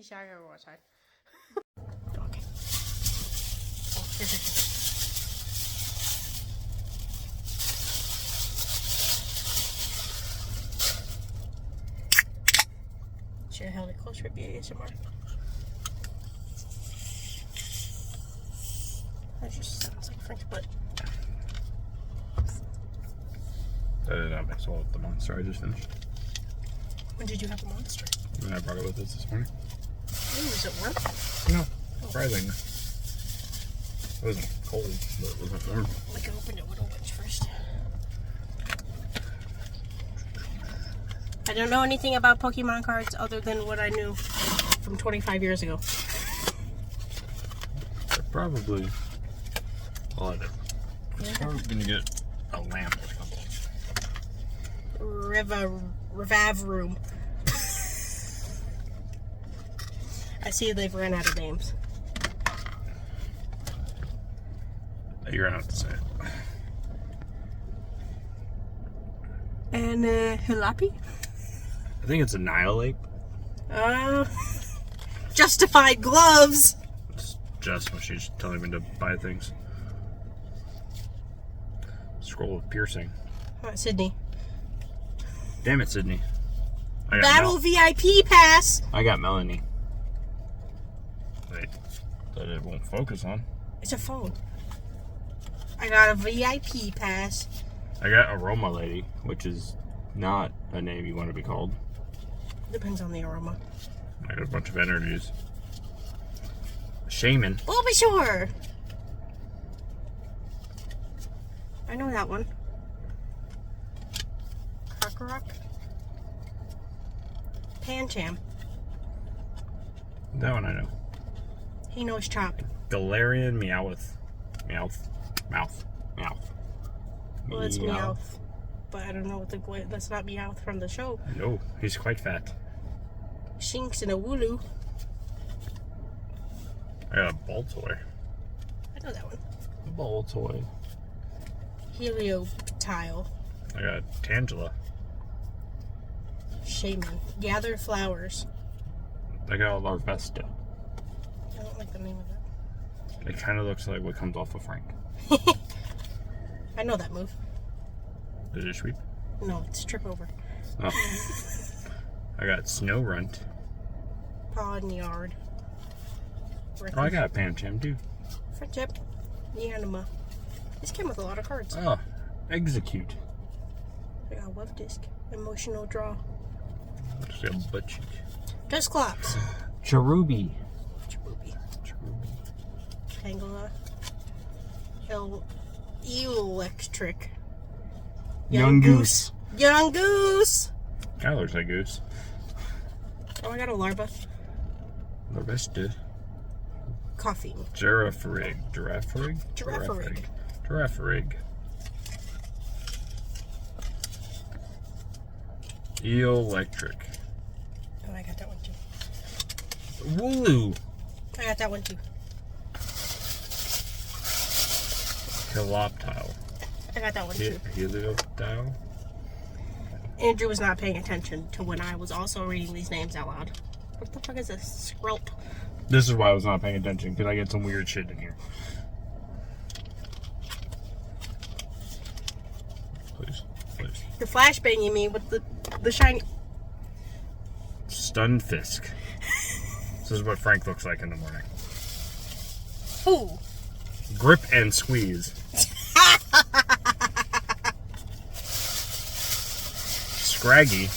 should I gotta go outside? Okay. Should have held it closer to be ASMR. That just sounds like French butt. That did not mix well with the monster I just finished. When did you have a monster? And I brought it with us this morning. Ooh, is it warm? No, surprisingly. It wasn't cold, but it wasn't warm. We can open it with a winch first. I don't know anything about Pokemon cards other than what I knew from 25 years ago. They're probably a lot of It's probably gonna get a lamp or something. Revav room. I see they've ran out of names. You're gonna have to say it. And Hilapi? I think it's Annihilate. Justified gloves. It's just when she's telling me to buy things. Scroll of piercing. Sydney. Damn it, Sydney. I got Battle VIP pass. I got Melanie. Wait, that it won't focus on. It's a phone. I got a VIP pass. I got Aroma Lady, which is not a name you want to be called. Depends on the aroma. I got a bunch of energies. Shaman. Bulbasaur. I know that one. Kakarot. Pancham. That one I know. He knows Chop. Galarian Meowth. Meowth. Mouth. Meowth. Well, it's Meowth. But I don't know what that's not Meowth from the show. No, he's quite fat. Shinx and a Wooloo. I got a Baltoy. I know that one. Baltoy. Helioptile. I got Tangela. Shaman. Gather flowers. I got a Larvesta. I don't like the name of that. It kind of looks like what comes off of Frank. I know that move. Did it sweep? No, it's trip over. Oh. I got Snowrunt. Pawniard. Oh, I got Pancham too. Friendship. Neanima. This came with a lot of cards. Oh, Execute. I got Love Disc. Emotional Draw. Just got butt cheek. Dusclops. Cherubi. Cherubi. Cherubi. Tangela. Electric. Young Goose. Young Goose. That looks like Goose. Oh, I got a larva. Larvesta. Coffee. Girafarig. Girafarig? Girafarig. Girafarig. Electric. Oh, I got that one too. Wooloo. I got that one too. Kiloptile. I got that one too. Helioptile. Andrew was not paying attention to when I was also reading these names out loud. What the fuck is this? Skrelp. This is why I was not paying attention, because I get some weird shit in here. Please, please. You're flashbanging me with the shiny. Stunfisk. This is what Frank looks like in the morning. Ooh. Grip and squeeze. Scraggy.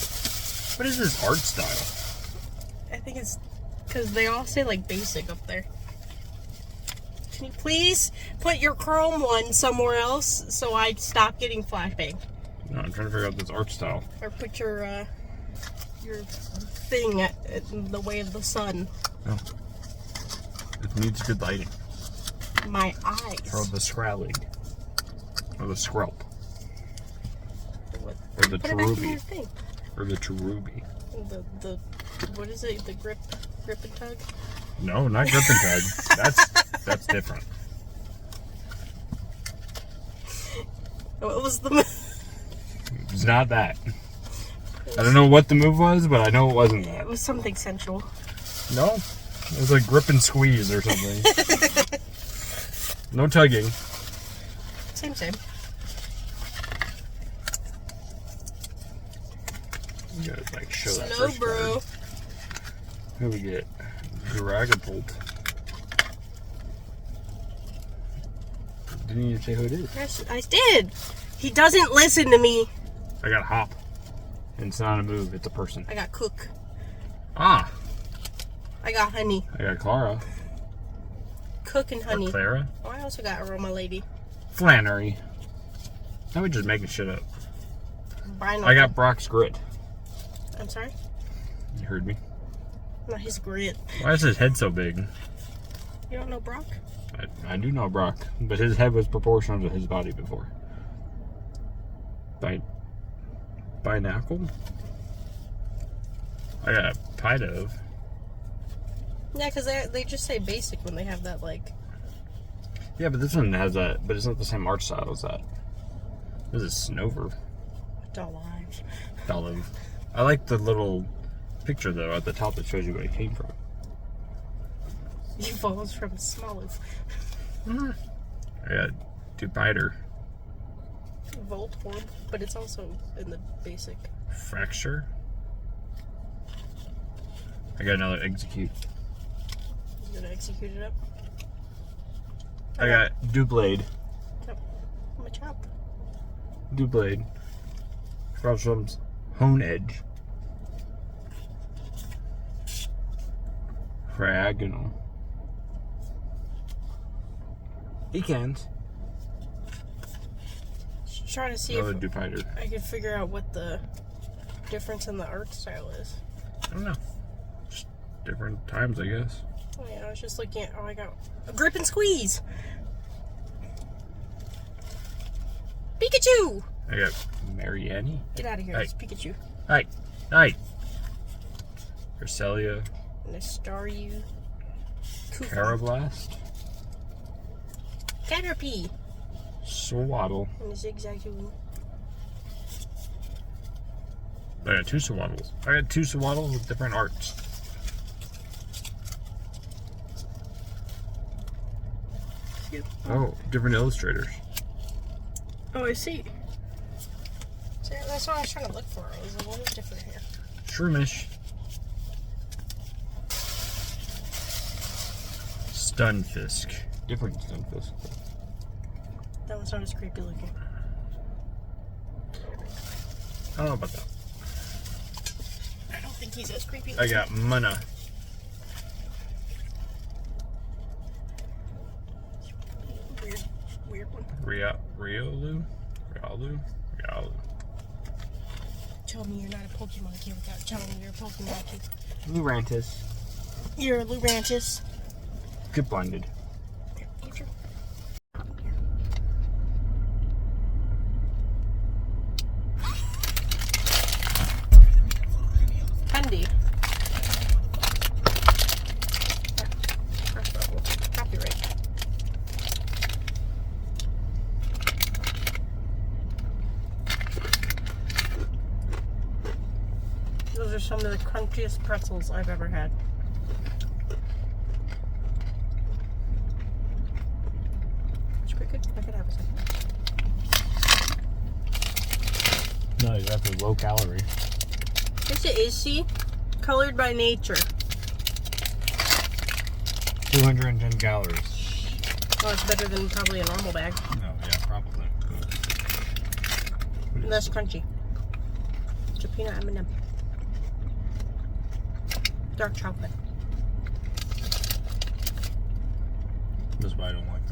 What is this art style? I think it's because they all say like basic up there. Can you please put your Chrome one somewhere else so I stop getting flashbang? No, I'm trying to figure out this art style. Or put your thing at the way of the sun. No. It needs good lighting. My eyes. Or the Scrallig. Or the Skrelp. What? Or the Put it back in your Cherubi. thing. Or the Cherubi. The what is it? The grip and tug? No, not grip and tug. That's different. What was the move? It's not that. I don't know what the move was, but I know it wasn't that. It was something sensual. No? It was like grip and squeeze or something. No tugging. Same. You gotta like show that Slow first brew. card. Who we get? Dragapult. Didn't even say who it is. Yes, I did. He doesn't listen to me. I got Hop. And it's not a move, it's a person. I got Cook. Ah, I got Honey. I got Clara. Cook and Honey. Or Clara. Oh, I also got Aroma Lady. Flannery. Now we're just making shit up. Bino. I got Brock's Grit. I'm sorry? You heard me. No, he's grit. Why is his head so big? You don't know Brock? I do know Brock, but his head was proportional to his body before. Binacle? I got a Pidove. Yeah, because they just say basic when they have that, like... Yeah, but this one has that, but it's not the same art style as that. This is Snover. Olive. I like the little picture, though, at the top that shows you where it came from. He falls from Smoliv. I got Dupiter. Voltorb, but it's also in the basic. Fracture. I got another Execute. You gonna execute it up? I got Doublade. Yep. I'm a chop. Doublade. Frostums. Hone Edge. Fragonal. Ecans. Just trying to see Another if Dupiter. I can figure out what the difference in the art style is. I don't know. Just different times, I guess. Oh yeah, I was just looking at. Oh, I got a Grip and Squeeze. Pikachu. I got Mariani. Get out of here, Hey. it's Pikachu. Hi. Cresselia. And a Staryu. Koopa. Carablast. Caterpie. Swaddle. And a Zigzagoon. I got two Swaddles. I got two Swaddles with different arts. Yep. Oh, different illustrators. Oh, I see. So that's what I was trying to look for. I was like, what is different here? Shroomish. Stunfisk. Different Stunfisk. That one's not as creepy looking. I don't know about that. I don't think he's as creepy I looking. got Munna. Weird one. Riolu. Tell me you're not a Pokemon kid without telling me you're a Pokemon kid. Lurantis. You're a Lurantis. Get blinded. Candy. Copyright. Those are some of the crunchiest pretzels I've ever had. It's pretty good. I could have a second. No, that's a low calorie. Yes, it is. See? Colored by nature. 210 calories. Well, it's better than probably a normal bag. No, yeah, probably. And that's crunchy. It's a peanut M&M. Dark chocolate. That's why I don't like